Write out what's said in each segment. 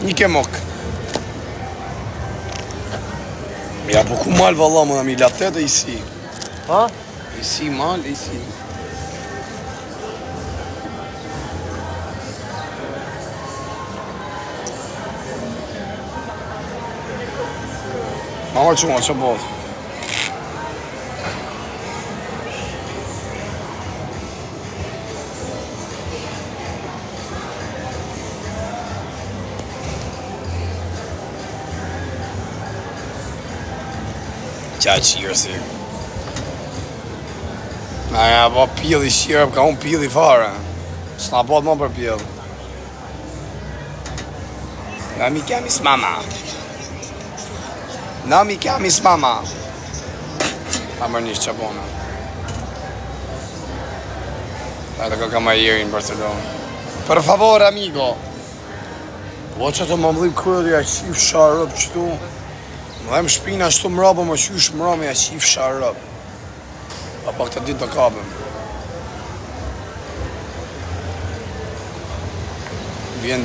Një ke mok. Ja, po ku mal valla më mi latet e isi. Ha? Isi mal, isi. Mama çuma çabuk. Qa qirë si. Aja, po pili shqirë, ka unë pili fare. S'na pot më për pili. Na mi chiami mama. Na mi chiami mama. Ta mërë një shqapona. Ta të ka ma jeri në Barcelona. Per favore, amigo. Po që të më mdhim kërëri a qif sharëp qëtu. Më dhem shpina ashtu mrabë më qysh mrami a qif sharëp. A pak të ditë të kapëm. Vjen...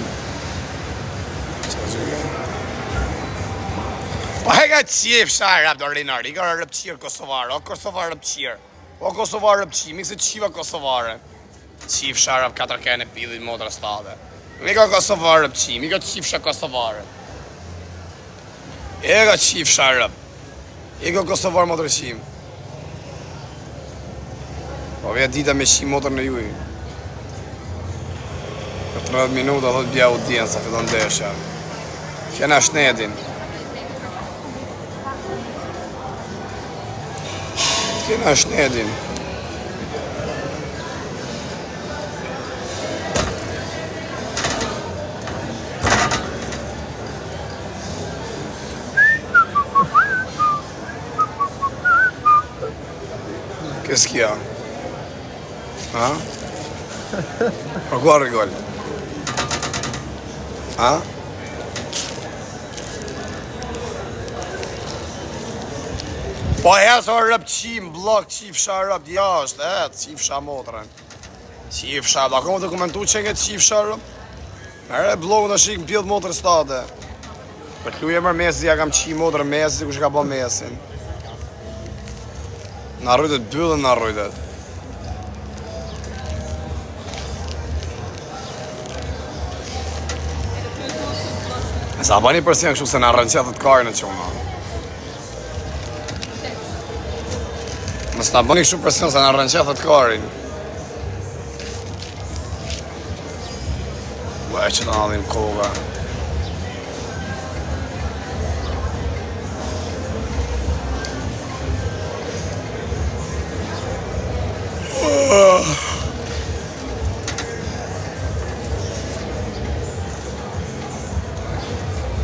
Po heka qif sharëp do rinari, ka rëpqirë Kosovarë, o Kosovarë rëpqirë. O Kosovarë rëpqirë, mikse qiva Kosovare. Qif sharëp 4 kene pidhin motra stade. Mika Kosovarë rëpqirë, mika qifsha Kosovare. E ka qif sharëp. E ka Kosovarë motrë qim. Po vje dita me qim motrë në juj. Për 30 minuta dhe të bja audienë sa fillon desha. Kena shnedin. Kena shnedin. Qu'est-ce qu'il y a? Hein? Pourquoi on rigole? Hein? Po hes o rëp qim, blok qifsha rëp jashtë, qifsha motrën. Qifsha, da kom dokumentu që nge qifsha rëp? Mere blok në shik në pjët motrë state. Për të luje mërë mesit, ja kam qim motrë mesit, ku që ka po mesin. Në rrujtet, bëllën në rrujtet. Sa bani përsin kështu se në rënqetët karën e quna. Mësë në bani kështu përsin se në rënqetët karën. Bëj që të në adhim koga.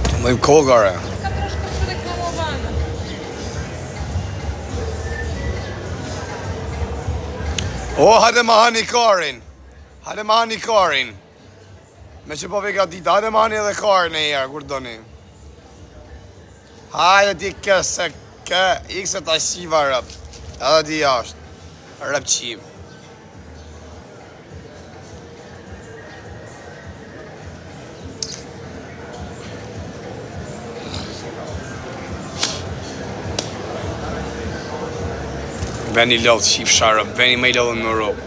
Të mëjmë kogare. O, hajde ma hani karin. Hajde ma hani karin. Me që po veka dita, hajde ma hani edhe karin e herë, kur doni. Hajde ti këse kë, ikse ta shiva rëp. Edhe ti jashtë. Rëp qim. Veni lodhë qif sharëp, veni me i lodhën në Europë.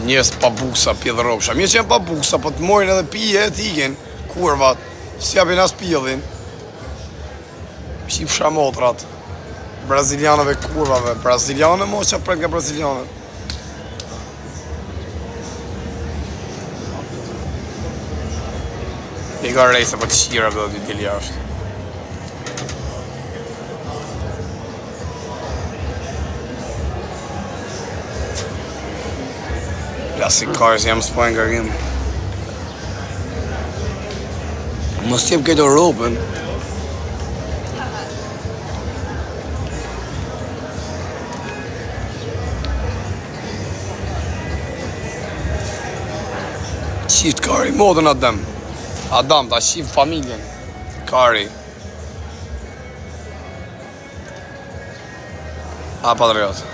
Njës pa buksa, pjedhë ropsha. Mjë që jenë pa buksa, po të mojnë edhe pije e t'ikin, kurvat, si japin as pjedhin. Qif shamotrat, brazilianëve kurvave, brazilianë mo që prejnë nga brazilianët. I ka rejse për të shira për dhe t'i dili ashtë. Plastic cars jam s'pojnë nga rrim. Mos t'jem këtë Europën. Qift kari, modën Adam. Adam, ta qift familjen. Kari. A, patriot.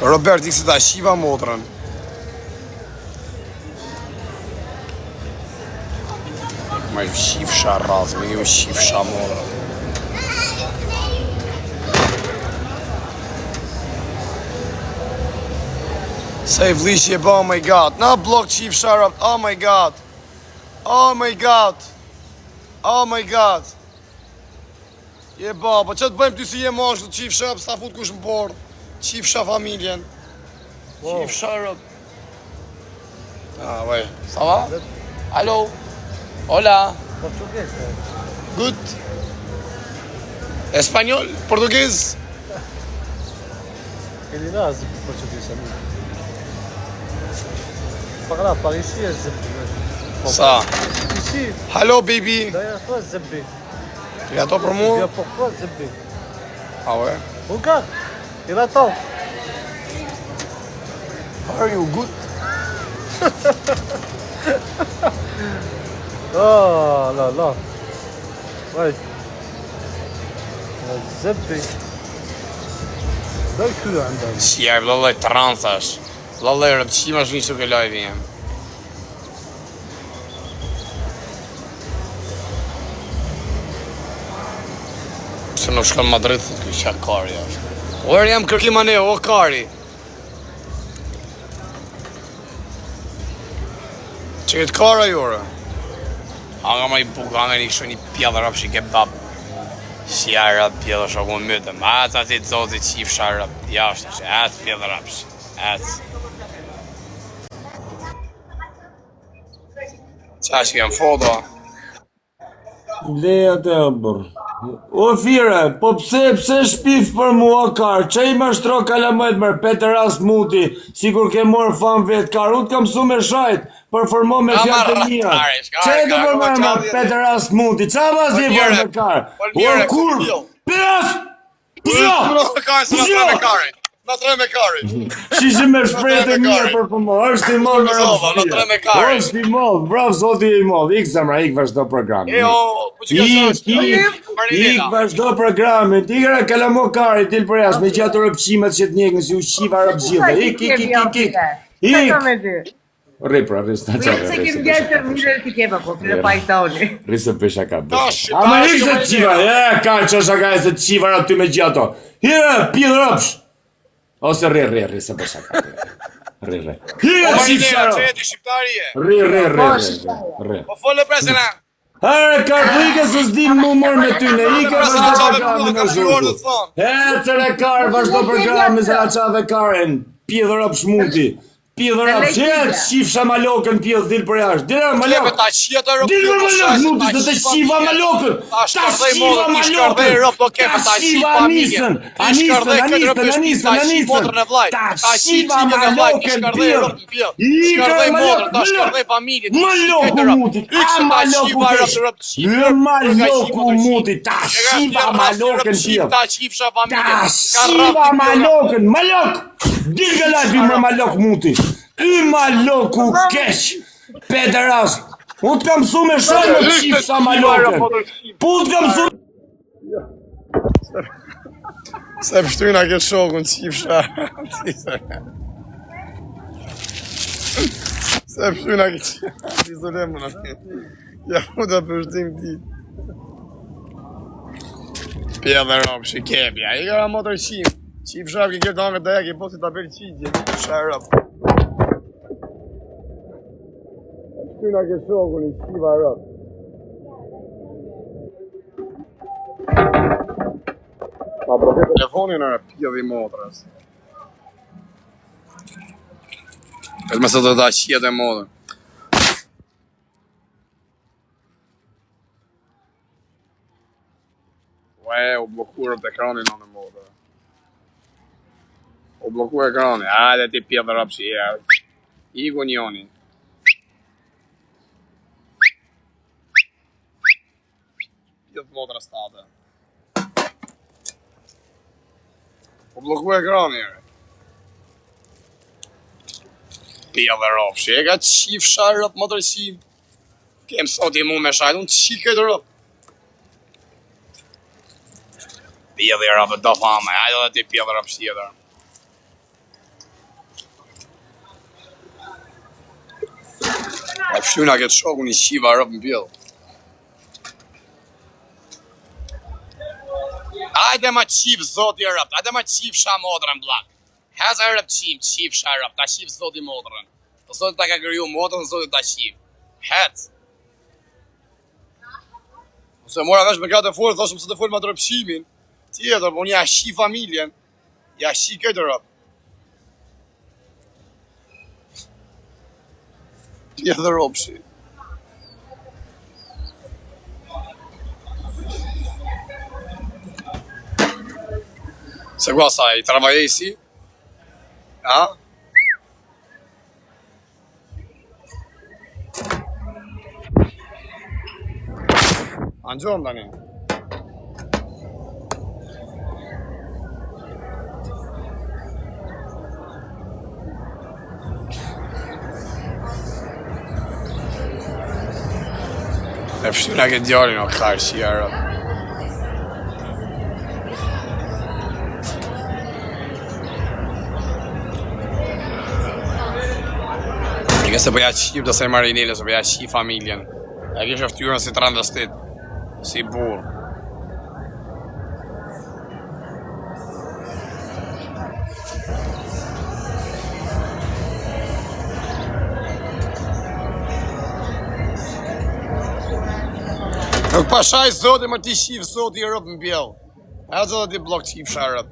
Robert ikse ta shiva motrën. Ma ju shifsha razë, me ju shifsha motrën. Save Lishi, oh my god. Not block Chief Sharp. Oh my god. Oh my god. Oh my god. Je baba, që të bëjmë ty si je mashtu, Chief Sharp, s'ta fut kush më bordë. Chief Sharp familjen. Chief Sharp. Ah, ouais. Ça va? Allô? Hola. Português, cara. Good. Espanhol? Português? Ele nasce português, amigo. Parla par ici, الزبي. Ça. Ici, Hello, baby. derrière toi, الزبي. Tu attends pour Il vient moi? pour toi, الزبي. Ah ouais? Regarde, il attend. How are you? Good? Oh là là. Ouais. الزبي. ده الكل عندك. Shia, vëllaj transash. Vëllaj rëpqima shmi që ke live jem. Pse nuk shkon Madrid, thot kjo qa kari është. Orë jam kërkima ne, o kari. Që këtë kara jore? Anga ma i buk, anga një kështu një pjallë rap që kebab. Shia rap pjallë shako më mytëm. Atë ati të zotë i qif shar rap. Jashtë që atë pjallë rap që. Atë. Qa që kem foto? Leja të ëmbër. O fire, po pse shpif për mua kar, që i mashtro kalamajt mërë, Peter Rast Muti, si kur ke morë fan vetë kar, unë kam su me shajt, për formo me fjallë të mija. Që i të përmërë ma Peter Rast Muti, qa vas di për me kar? O kur, piras, pësho, pësho! Në tre me kari. Shishë me shprejt e mirë për përmo, është i modë me rëpështirë. është i modë, bravo, zoti i modë, ik zemra, ik vazhdo programin. Ik vazhdo programin, tigre kalamo kari, til për jashtë, me gjatë rëpqimet që të njekën si u shiva rëpgjilë. Ik. Ripra, rrisë në qare. Se kem gjatë të mirë të kema, po kërë pa i toni. Rrisë për shaka bërë. A me ikë se të qiva, ka që shaka e se të qiva rëpty me gjato. Hire, pidë rëpsh. Ose rri, se për shaka. Rri. Hire, shqiptaro. Rri. Po folë presena. Are, karë, ike se s'dim mu mërë me tyne, ike vazhdo programin e zhurdu. Cere karë, vazhdo programin se aqave karen, pjedhë rëp shmuti. Pjedhë rëp, shifsha malokën pjedhë dilë për jashtë. Dilë malokë. Dilë malokë, muti, se të shiva malokën. Ta shiva malokën. Ta shiva anisën. Ta shiva malokën pjedhë. Ike malokë. Malokë muti. A malokë kesh. Malokë muti. Ta shiva malokën pjedhë. Ta shiva malokën. Malokë. Dilë gëllat më malokë muti. I maloku kesh. Peter Rast. Unë të kam su me shumë me qifë sa malokën. Po të kam su... Se pështujna ke shokun qifë shra. Se pështujna ke qifë. Izolemë në të. Ja mu të pështim ti. Pje dhe ropë që kebja. I gara motor qimë. Qifë shra ke kërë të angët dhe e ke po si të apel qitje. Shra ropë. Pështujna ke shokun i qiva ropë. Pa përke telefonin e pjedh i motrës. Këtë me se të da qiet e modën. Ue, u blokurëm të ekranin në modë. U bloku ekranin, hajde ti pjedh dhe rapë që je. Iku njoni. Pjedh motrës tate. U bloku ekrani ere. Pia dhe ropë, që e ka qif shaj rëpë më tërësim. Kem sot i mu me shajt, unë qi këtë rëpë. Pia dhe rëpë, do fame, hajde dhe ti pia dhe rëpë shtjetër. fshyna këtë shoku një qiva rëp në bjell. Ajde ma qiv zoti rëp, ajde ma qiv sha modrën blak. Heza rëp qiv sha rëp, ta qiv zoti modrën. Po zoti ta ka kriju modrën, zoti ta qiv. Het. Ose mora vesh me gratë e forë, thoshëm se të folë ma të rëpshimin. Tjetër, po një ashi familjen. Ja shi këtë rëp. Tjetër rëpshi. Se qua sai, travajesi? Ja? Angjom tani. E fshtyna këtë djalin o kërë që jarë. Nga se përja qip të se marinele, se përja qip familjen. E kështë ftyrën si transvestit, si burë. Nuk pashaj zoti më ti shif zoti i rëp në bjell. Hëtë zoti ti blok qif sha rëp.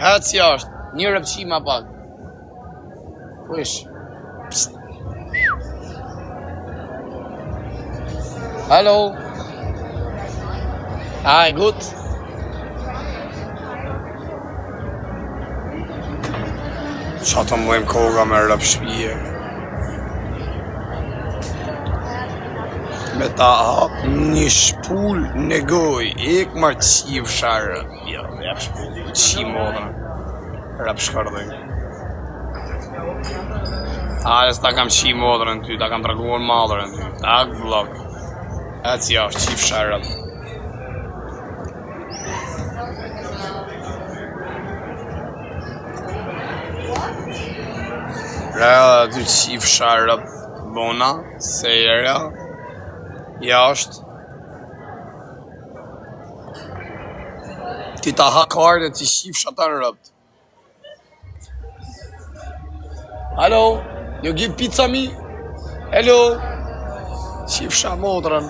Hëtë si ashtë, një rëp qima pak. Kush? Hello. Hi, good. Qa të mëjmë koga me rëp shpije. Me ta hap një shpull në goj, ek marë qiv sharë. Jo, jep shpull, qi modrën. Rëp shkardoj. Ales ta kam qi modrën ty, ta kam treguar madrën ty. Tak blok. E si është qif sharët. Rëdhe ty qif sharët. Bona, sejrja. Jashtë. Ti ta ha kartë e ti qif shatan rëpt. Hello, you give pizza me? Hello. Qif sha modrën.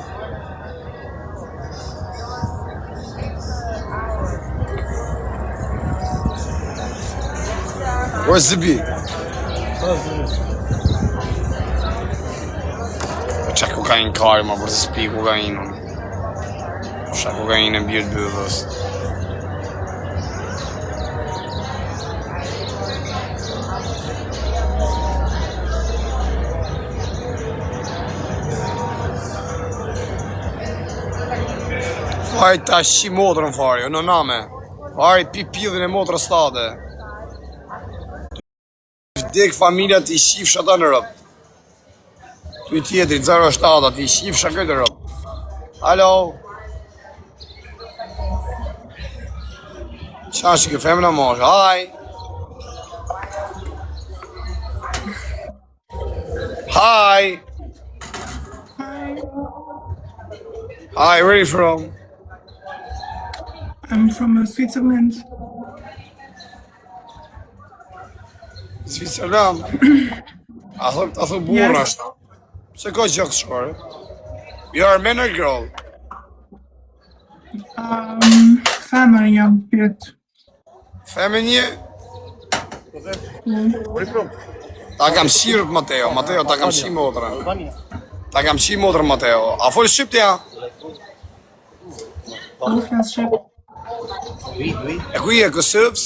Where's the bee? Qa kokain kari ma për të spi kokainën. Qa kokain e bjerë bëdhës. Fari ta shi motrën fari, në name. Fari pi pidhin e motrën stade. Dek familja ti shif shata në rëp. Ty tjetëri 07 ti shif shaka këtë rëp. Halo. Qa që ke femna mosh, hi. Hi. Hi, where are you from? I'm from Switzerland. Switzerland? A thë burra ashtë. Se ka gjak shkore? You are a man or girl? Family jam pyet. Feminje? Ta kam shirët Mateo, ta kam shi motrën. Ta kam shi motrën Mateo. A folë shqiptja? Nuk flas shqip. E ku i e kësëvës?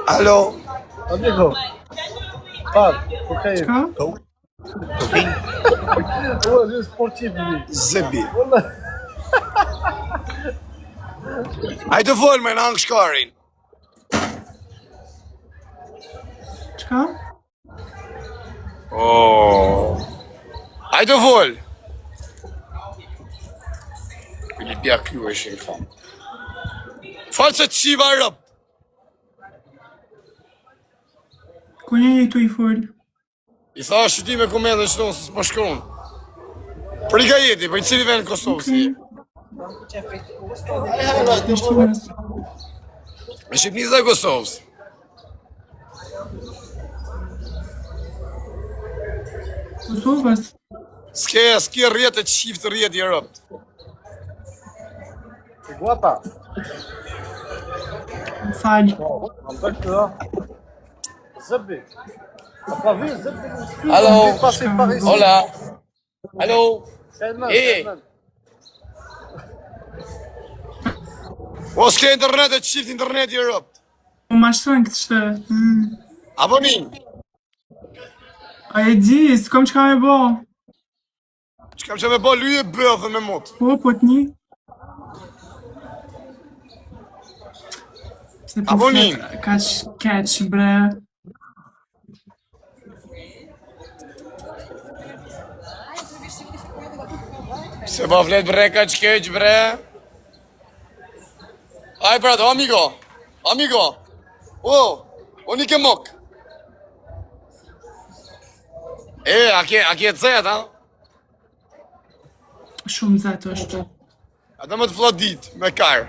Alo? Çka? Zebi. Hajde folë me në angë shkarin. Çka? Hajde folë. Ili pja kjo e shenë famë. Falë se të qiva rëp. Ku një tu I fol? I tha shqyti me komendë që tonë, s'po shkron. Për I ka jeti, për I cili vend në Kosovë si je? Prishtinës. Me Shqipnisë dhe Kosovës. Kosovës. S'ke rjetë të qiftë rjetë I rëpt. Guapa. Më falë. Më bëj këto. Zëbi. Pa vi zëbi. Alo. Pasi Paris. Hola. Alo. Selman. E. Po s'ke internet e qiftë internet I rëpt. Më mashtrojnë këtë shtë. Apo min? A e di, s'kom që ka me bo. Që kam që me bo luje bëthë me mot. Po t'ni. Se po Apo nin? flet ka që keq, bre. Se po flet bre ka që keq bre. Aj prato, amigo. Amigo. O një ke mok. A ke të zet, ha? Shumë zetë është. Ata më të flodit, me karë.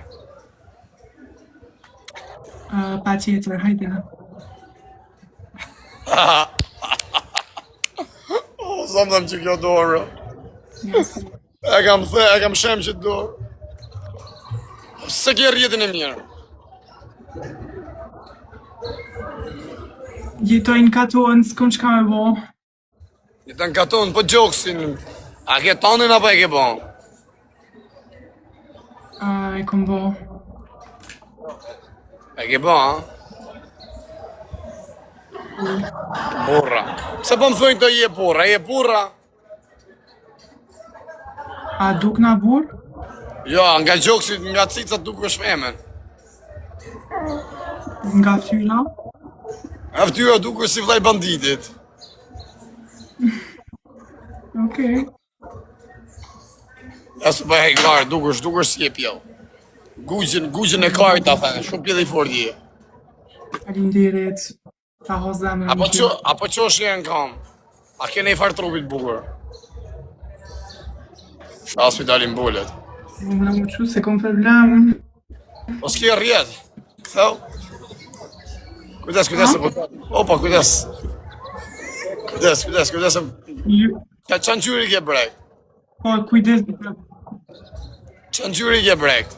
Pa tjetër, hajde. O, sa më dhëm që kjo dorë. Yes. E kam shem që dorë. Se ke rjetin e mirë. Jetojnë katonë, s'kom që ka me bo. Jetën katon, po gjoksin. A ke tonin apo e ke bon? E kom bo. E ke bon, ha? Burra. Se po më thujnë të je burra? A duk na bur? Jo, nga gjoksit, nga cicat duk është femen. Nga fyra? A ftyra duk është si vllai banditit. Okej. Ja së bëhe i karë, duk është si e pjell. Gugjën e karë ta thënë, shumë pjell I fort je. Falinderit. Ta ho zemrën. Apo qo është në kam? A kene I farë trupit bukur? Shas mi dalin bullet. Më më që se kom problem. O s'ke rjetë? Këthau? Kujdes. Opa, kujdes. Kujdes. Ka qanë gjyri ke brekt? Po, kujdes. Qanë gjyri ke brekt?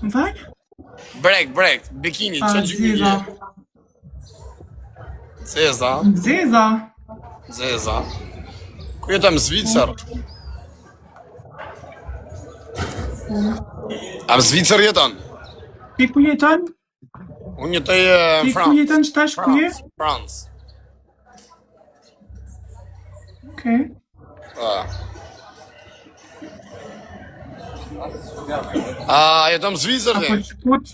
Më falj? Brekt, bikini, qanë gjyri Zeza. ke? Zeza. Ku jetëm Zvicër? A Zvicër jeton? Ti ku jeton? Unë jetoj Ti ku jeton që tash ku je? France. Okej. A jeton Zvicër Apo dhe? që put?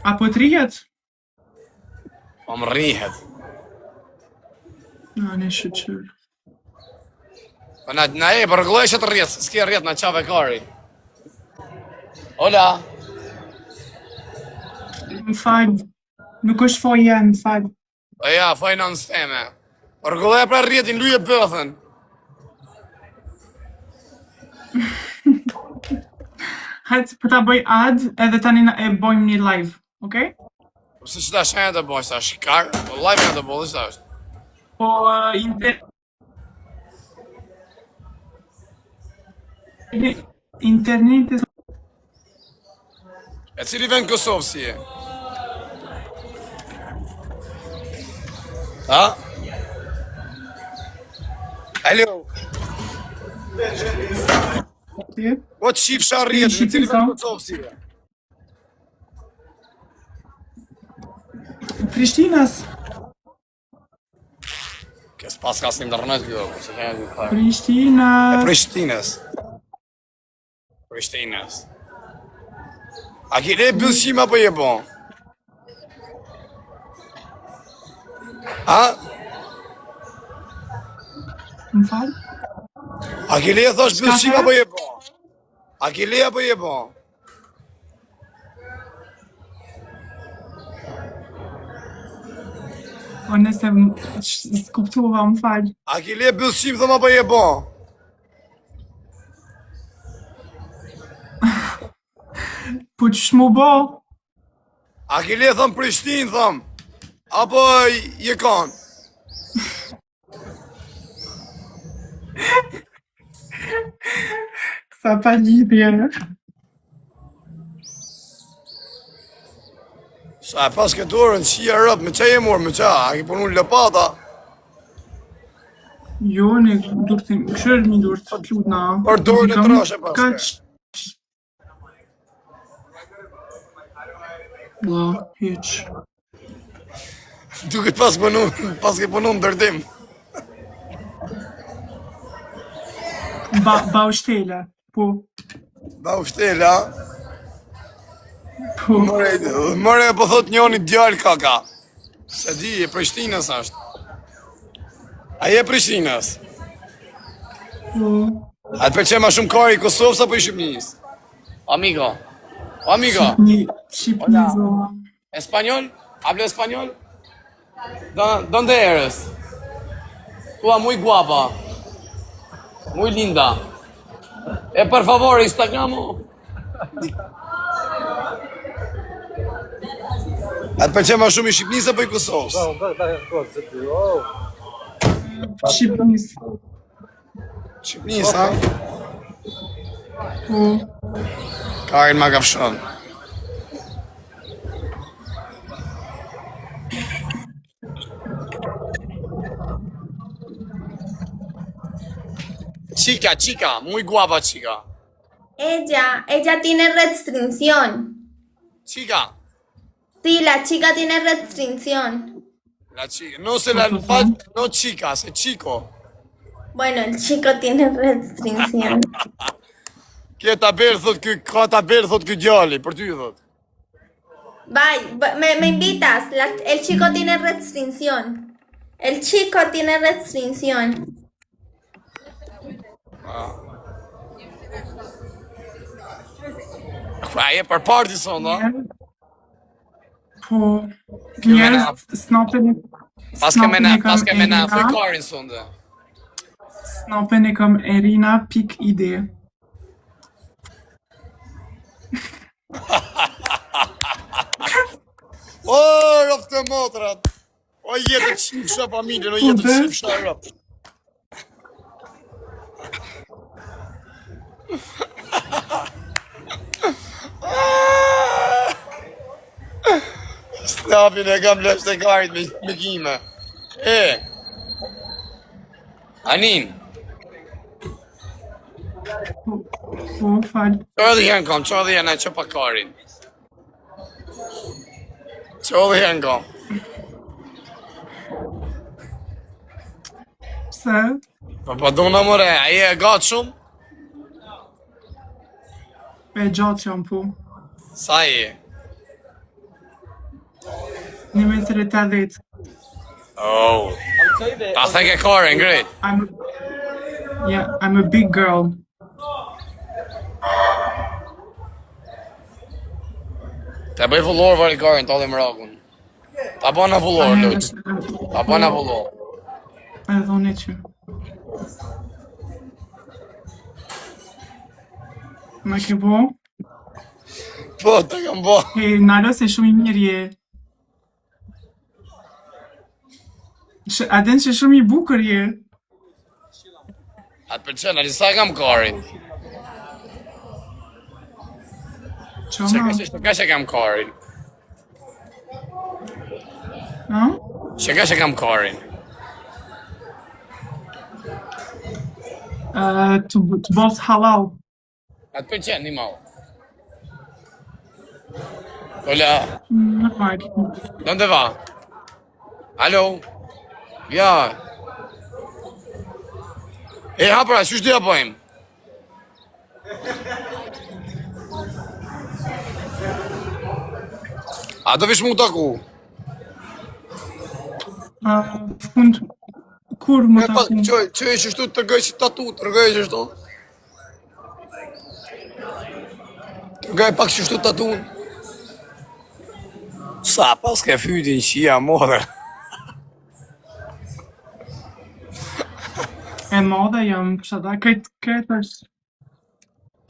Apo të rijet? Po më rrihet. Në shëqër. Po na e përgëlloj që të rrjet, s'ke rrjet na qave kari. Hola. Më falj. Nuk është foj janë, më falj. O ja, finance teme. Përgëlloj pra rrjetin, luje bëthën. Hajtë për ta bëj ad, edhe tani e bojmë një live, okej? Se që ta shenjë të bojë, sa shikar, po live në të bojë, sa është. Po, internetit... E cili vend Kosovë si e? Ha? Alo? Po të shifësha rjetë, në cili vend Kosovë si e? Prishtinas. Kes pas kas në internet kjo, se ka një kërë. Prishtinas. Prishtinas. A ki le bëllëshim apo je bon? Ha? Më falj? A ki le e thosh bëllëshim apo je bon? A ki le apo je bon? O nëse s'kuptuva, më falë. A ki le bëllësim thëma për je bon? Po që shmu bo? A ki le thëmë Prishtinë thëmë? Apo je kanë? Sa pa lidhje. Sa pas këtë orën, qia rëpë, me qa je morë, me qa? A ki punu lëpata? Jo, në durëtim, këshërë një durët, lut na. Për dorën e trashe pas Kaq. Bla, hiq. Duket pas ke punu në dërdim. Ba ushtela, po. Ba u shtela, Po. mëre po thot njoni djallë kaka. Se di, e Prishtinës është. A je Prishtinës? Po. A të përqe ma shumë kari i Kosovës apo i Shqipënisë? Amigo. Amigo. Shqipnizo. Español? Habla español? ¿Dónde eres? Tú muy guapa. Muy linda. Por favor, Instagramo. A të përqe ma shumë i Shqipënisë apo i Kosovës? Shqipnis. Shqipënisë, ha? Po. Karin ma kafshon. Chica, muy guapa chica. Ella tiene restricción. Chica, Sí, la chica tiene restricción. la chica, no chica, se chico. Bueno, el chico tiene restricción. Kje ta berë, thot ky, ka ta berë, thot ky djali, për ty, thot. Me invitas. El chico tiene restricción. El chico tiene restricción. Pra, je për parti son, da? Po. Njerëz snapin Pas ke mena afrikarin son, da. Snapin e kam Erina.id. O, rëpë të motrat. O, jetë të qifësha familjen, o jetë të qifësha rëpë. Snapin e kam lësht e karit me kime. Anin, Po, falë. qërë dhe janë kam, qërë dhe janë e që pa karin. Qërë dhe janë kam. Pse? Pa dona more, a je e gatë shumë? E gjatë jam, po. Sa je? 1.80 m. Oh. Ta thek e karin, grejt. I'm a big girl. Ta bëj vullor vari karin, ta dhe mrakun. Ta bëna vullor, luq. Ta bëna vullor. E dhoni që. Me ke bo? Po, të kam bo. E, nalo se shumë i mirë je. A den që shumë i bukur je. A të përqen, ali sa kam karin? Qoma? Shka që kam karin? Ha? Shka që kam karin? Të bëfë halal. A të përqen, një mau. Hola, Normal. ¿dónde va? Alo? Ja. Hapra, qysh dhe ja bëjmë? A do vish mu taku? Fund. Kur më të akun? Që e qështu të gëj që tatu, të rgëj qështu? Të rgëj pak qështu tatu? Sa pas ke fytin qia modhe. E madhe jam, kësha da, këtë është.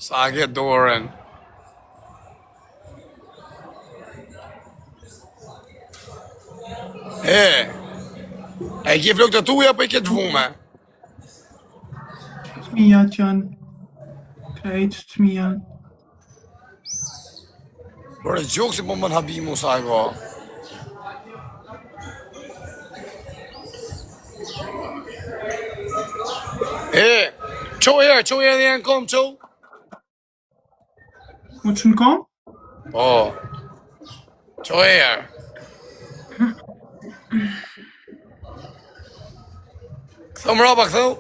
Sa ke dorën. E ke flokët e tuja, po i ke të vume? Fëmijat janë. Krejt fëmijat. Bërë gjokë si po më në habimu sa e ka. Qo herë dhe janë kom, qo? Mu që në kom? Po. Qo herë? Këthëm rapa, këthëm?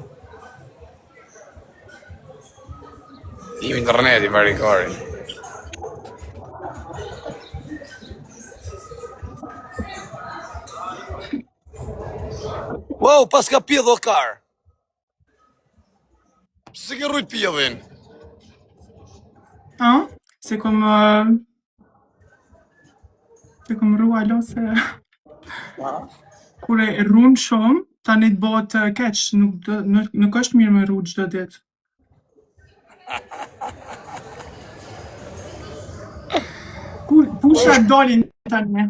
Imi interneti, marikari. Wow, pas ka pjedh o karë. Se ke rrujt pjedhin? Se kom rrua lo se kur e rrun shumë, tani të bëhet keq, nuk është mirë me rru çdo ditë. Pusha dolin tani.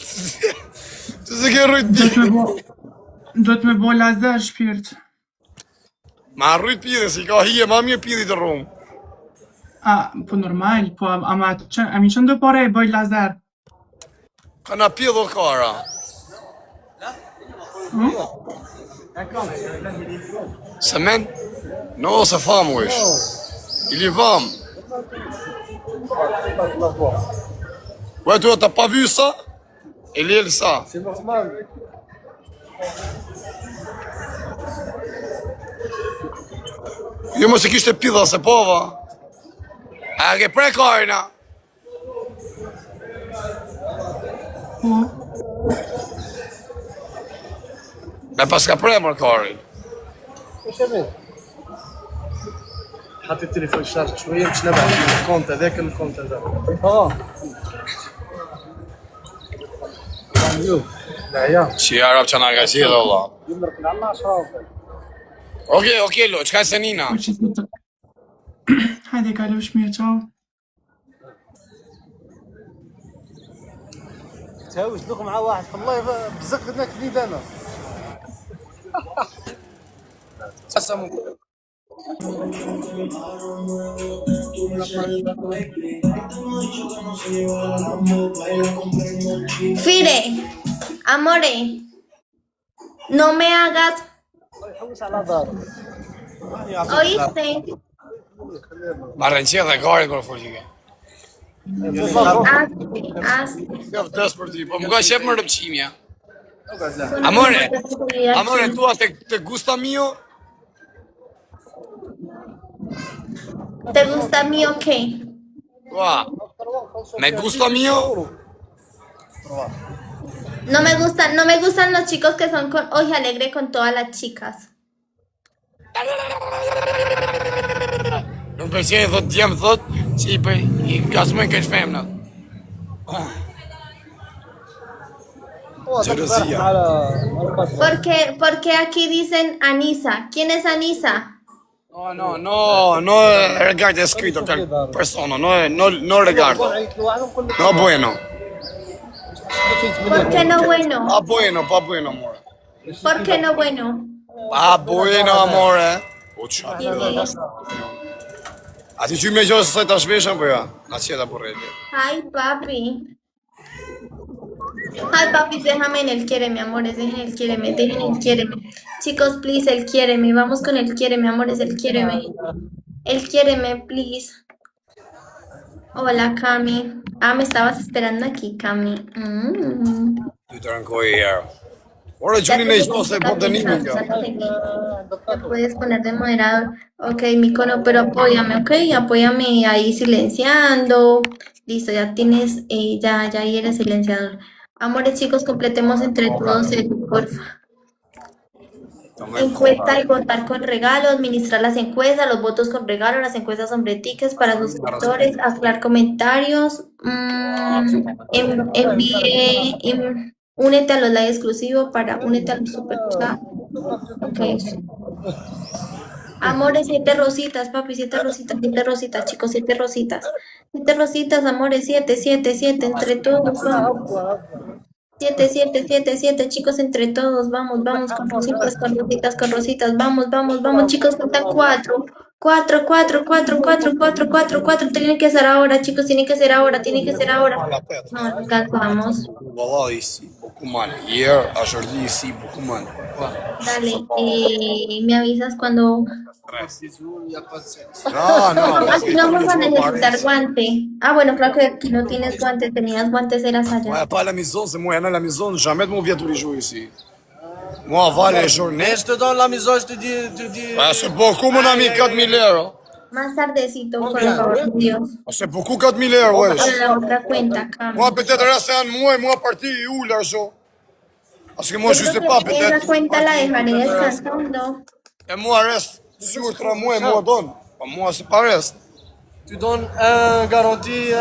Se ke rrujt pjedhin? Do të me bo lazer shpirt. Ma rrujt pjedhin, si ka hije ma mirë pjedhi të rrumë. Po normal, po a mi që ndo pare e bëj lazer. Ka na pjedh o kara. Se men? No, se famu ish. Ili vam. Ue tu e të pavysa? E lelë sa? C'est normal. Jo më se kishte pidha se pova. A ke pre karina? Po. Me pas ka pre mër karin. حطي التليفون شارج شويه باش نبعث الكونت هذاك الكونت هذا. Si Arab që nga ka si edhe Allah. Okej, lo, qka se Nina? Hajde, kalu shmirë, qau. تهاوش دوك مع واحد في اللايف بزق هناك في انا. Fire, amore, no me hagas. ¿Oíste? Barrenqia dhe karin kërë full që ke. Hazte. Ka vdes për ti, po më ka shep më rëpqimja. Amore, tua te gusta mio? ¿Te gusta mío qué? Tua, me gusta mio? No me gustan los chicos que son con hoy alegre con todas las chicas. Nuk pëlqej thot djem thot, që i gasmojnë këtë femnat. Gelosía. Porque aquí dicen Anisa. ¿Quién es Anisa? No regarde escrito tal persona, no regardo. No bueno. ¿Por qué no bueno? Pa bueno, amore. ¿Por qué no bueno? Pa bueno, amore. O qa, a ti që me gjosë së të shveshën, po ja, na qeta por rejtë. Ay, papi. Ay, papi, déjame en el quiéreme, amores, dejen el quiéreme. Chicos, please, el quiéreme. Vamos con el quiéreme, amores, el quiéreme. El quiéreme, please. Hola, Cami. Me estabas esperando aquí, Cami. Ty të rënkoj e jero. Ora, Gjuni në ishto se po të nimi kjo. Te puedes poner de moderador. Ok, mi cono, pero apóyame, ok, apóyame ahí silenciando. Listo, ya tienes, ya ahí eres silenciador. Amores, chicos, completemos entre todos el porfa. Encuesta y votar con regalo, administrar las encuestas, los votos con regalo, las encuestas sobre tickets para suscriptores, aclarar comentarios, únete a los live exclusivos para únete al super chat. Ok. Amores, 7 rositas, papi, 7 rositas, 7 rositas, chicos, 7 rositas. 7 rositas, amores, 7, 7, 7, entre todos, vamos. 7, 7, 7, 7, chicos, entre todos, vamos, vamos, con rositas, con rositas, con rositas, vamos, vamos, vamos, chicos, faltan 4. 4, 4, 4, 4, 4, 4, 4, tiene que ser ahora, chicos, tiene que ser ahora, tiene que ser ahora. No, alcanzamos. Valla ici, beaucoup mal. Hier, aujourd'hui ici, beaucoup mal. Dale, me avisas cuando... No, Aquí no vamos a necesitar guante. Ah, bueno, claro que aquí no tienes guantes, tenías guantes, eras allá. Moi, pas à la maison, c'est moi, à la maison, jamais de mon vie tous les jours ici. Moi, avant les journées. Je te donne la maison, je te dis. Ah, c'est beaucoup, mon ami, 4 000 €. Más tardecito, por favor, Dios. Ah, c'est beaucoup, 4 000 €, wesh. Para la otra cuenta, Carlos. Moi, peut-être reste un mois, moi, parti, où l'argent? Parce que moi, je Yo sais creo pas, que esa peut-être. cuenta la dejaré descansando. Et moi, reste sur 3 mois, et moi, donne. Moi, c'est pas reste. Tu donnes un garantie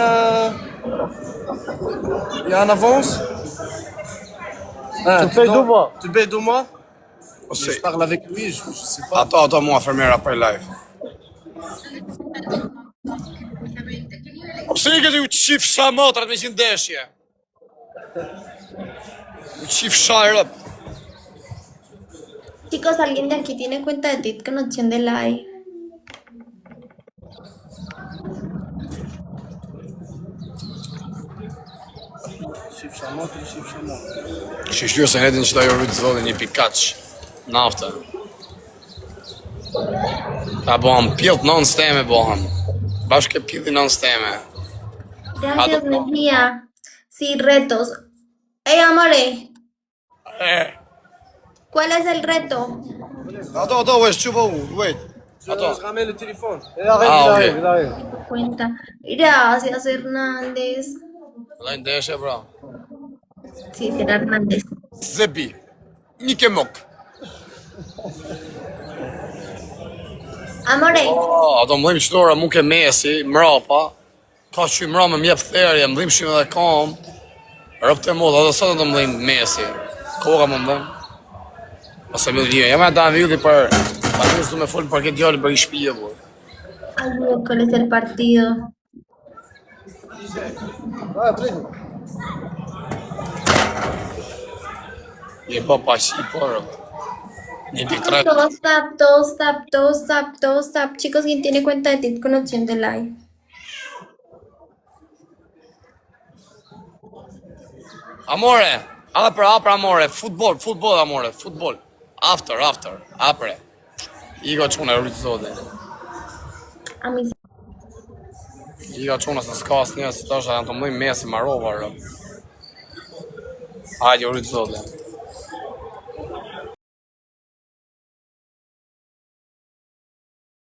et en avance. Tu payes 2 mois. Tu payes 2 mois. Je parle avec lui, je sais pas. Attends, moi, fermer après live. Pse i këti u qif shamotrat me qenë deshje? U qif sharëp. Chicos, ¿alguien de aquí tiene cuenta de TIT con opción de live? Shqyr se hedin që ta jo rritë zvodin një pikaq. Nafta. Ta boham pjelt non steme boham. Bashkë pjellin non steme. Gracias, Mejía. Sí, retos. Amore, ¿cuál es el reto? Attends, wesh, tu vas où? Wait. Je ramène le téléphone. Il arrive. Cuenta. Gracias, Hernández. Vallaj ndeshje, bro. Sí, será Hernández. Zebi. Një kemok. Amore, Ato më dhim qëtora mu ke Mesi, mrapa. Ka që mra me mjep therje, më dhim shumë edhe kam. Rëpte mod, ato sot të më dhim Mesi. Koka më dhim. Ose më dhim. Jam e da vjulli për... Pa njës du me folë për këtë djallë për i shpije, bro. ay, miércoles el partido. Je pa pa shi, por... Një pikë Todos tap, todos tap, todos tap, todos tap. Chicos, ¿quién tiene cuenta de TIT con opción de live? Amore, apre, amore, futbol, amore, futbol. After, apre. Iga quna rritë zote. A mí sí. Iga quna se s'ka asë një, si të është janë të mëdhim Mesi, Marova, rrë. Hajde, rritë zote.